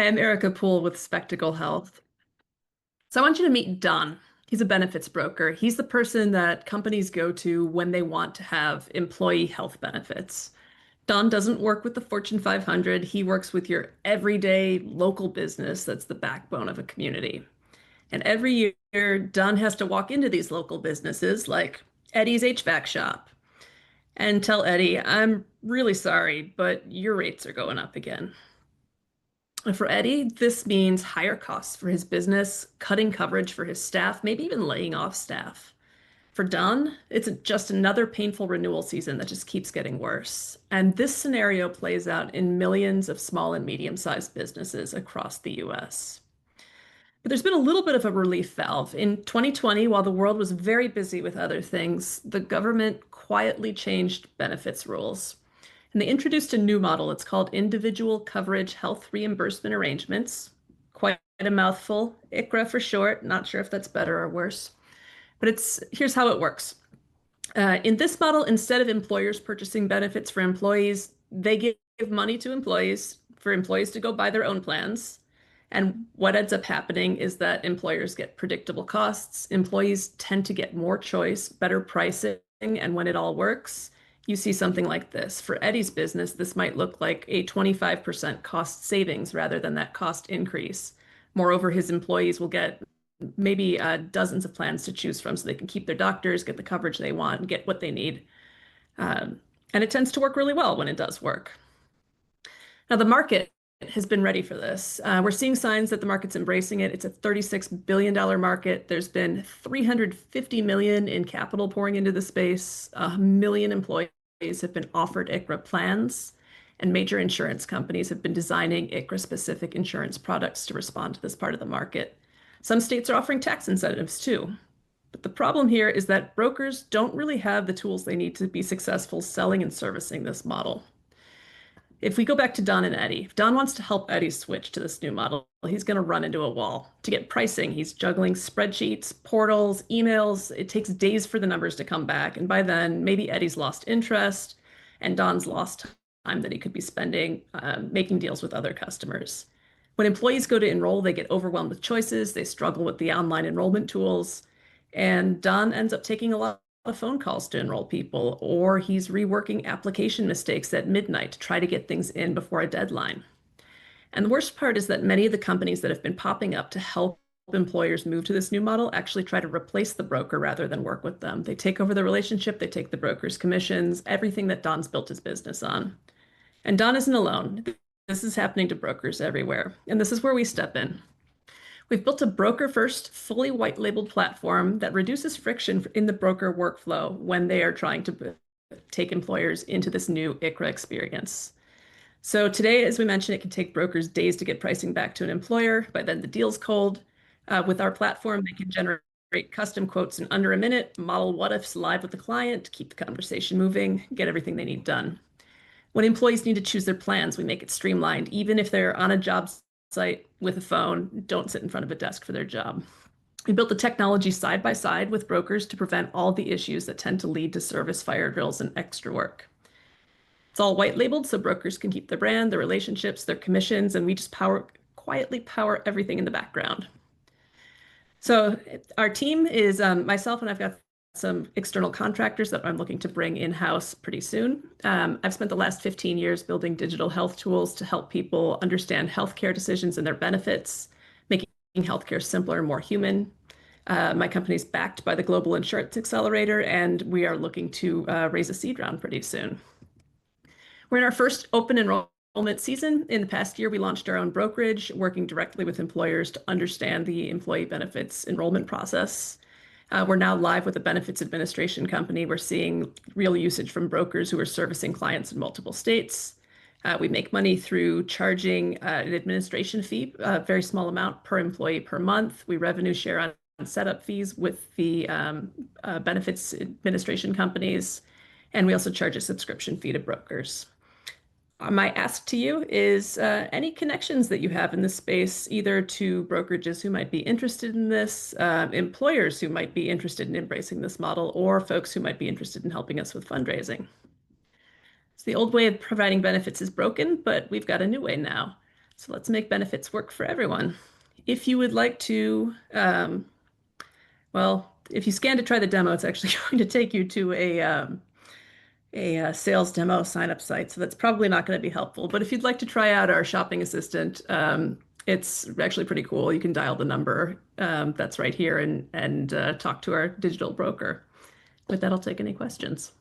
Hi, I'm Erica Poole with Spectacle Health. So I want you to meet Don. He's a benefits broker. He's the person that companies go to when they want to have employee health benefits. Don doesn't work with the Fortune 500. He works with your everyday local business that's the backbone of a community. And every year, Don has to walk into these local businesses like Eddie's HVAC shop and tell Eddie, I'm really sorry, but your rates are going up again. For Eddie, this means higher costs for his business, cutting coverage for his staff, maybe even laying off staff. For Don, it's just another painful renewal season that just keeps getting worse. And this scenario plays out in millions of small and medium-sized businesses across the US. But there's been a little bit of a relief valve. In 2020, while the world was very busy with other things, the government quietly changed benefits rules. And they introduced a new model. It's called Individual Coverage Health Reimbursement Arrangements. Quite a mouthful. ICHRA for short. Not sure if that's better or worse. But here's how it works. In this model, instead of employers purchasing benefits for employees, they give money to employees for employees to go buy their own plans. And what ends up happening is that employers get predictable costs. Employees tend to get more choice, better pricing, and when it all works, you see something like this. For Eddie's business, this might look like a 25% cost savings rather than that cost increase. Moreover, his employees will get maybe dozens of plans to choose from so they can keep their doctors, get the coverage they want, and get what they need. And it tends to work really well when it does work. Now, the market has been ready for this. We're seeing signs that the market's embracing it. It's a $36 billion market. There's been 350 million in capital pouring into the space. 1 million employees have been offered ICHRA plans, and major insurance companies have been designing ICHRA-specific insurance products to respond to this part of the market. Some states are offering tax incentives too. But the problem here is that brokers don't really have the tools they need to be successful selling and servicing this model. If we go back to Don and Eddie, if Don wants to help Eddie switch to this new model, he's going to run into a wall. To get pricing, he's juggling spreadsheets, portals, emails. It takes days for the numbers to come back. And by then, maybe Eddie's lost interest and Don's lost time that he could be spending making deals with other customers. When employees go to enroll, they get overwhelmed with choices. They struggle with the online enrollment tools. And Don ends up taking a lot of phone calls to enroll people, or he's reworking application mistakes at midnight to try to get things in before a deadline. And the worst part is that many of the companies that have been popping up to help employers move to this new model actually try to replace the broker rather than work with them. They take over the relationship, they take the broker's commissions, everything that Don's built his business on. And Don isn't alone. This is happening to brokers everywhere. And this is where we step in. We've built a broker-first, fully white-labeled platform that reduces friction in the broker workflow when they are trying to take employers into this new ICHRA experience. So today, as we mentioned, it can take brokers days to get pricing back to an employer. By then, the deal's cold. With our platform, they can generate custom quotes in under a minute, model what-ifs live with the client, keep the conversation moving, get everything they need done. When employees need to choose their plans, we make it streamlined, even if they're on a job site with a phone, don't sit in front of a desk for their job. We built the technology side by side with brokers to prevent all the issues that tend to lead to service fire drills and extra work. It's all white labeled so brokers can keep their brand, their relationships, their commissions, and we just quietly power everything in the background. So our team is myself, and I've got some external contractors that I'm looking to bring in-house pretty soon. I've spent the last 15 years building digital health tools to help people understand healthcare decisions and their benefits, making healthcare simpler and more human. My company's backed by the Global Insurance Accelerator, and we are looking to raise a seed round pretty soon. We're in our first open enrollment season. In the past year, we launched our own brokerage, working directly with employers to understand the employee benefits enrollment process. We're now live with a benefits administration company. We're seeing real usage from brokers who are servicing clients in multiple states. We make money through charging an administration fee, a very small amount per employee per month. We revenue share on setup fees with the benefits administration companies. And we also charge a subscription fee to brokers. My ask to you is any connections that you have in this space, either to brokerages who might be interested in this, employers who might be interested in embracing this model, or folks who might be interested in helping us with fundraising. So the old way of providing benefits is broken, but we've got a new way now. So let's make benefits work for everyone. If you would like to, well, if you scan to try the demo, it's actually going to take you to a sales demo sign up site. So that's probably not going to be helpful. But if you'd like to try out our shopping assistant, it's actually pretty cool. You can dial the number that's right here and talk to our digital broker. With that, I'll take any questions.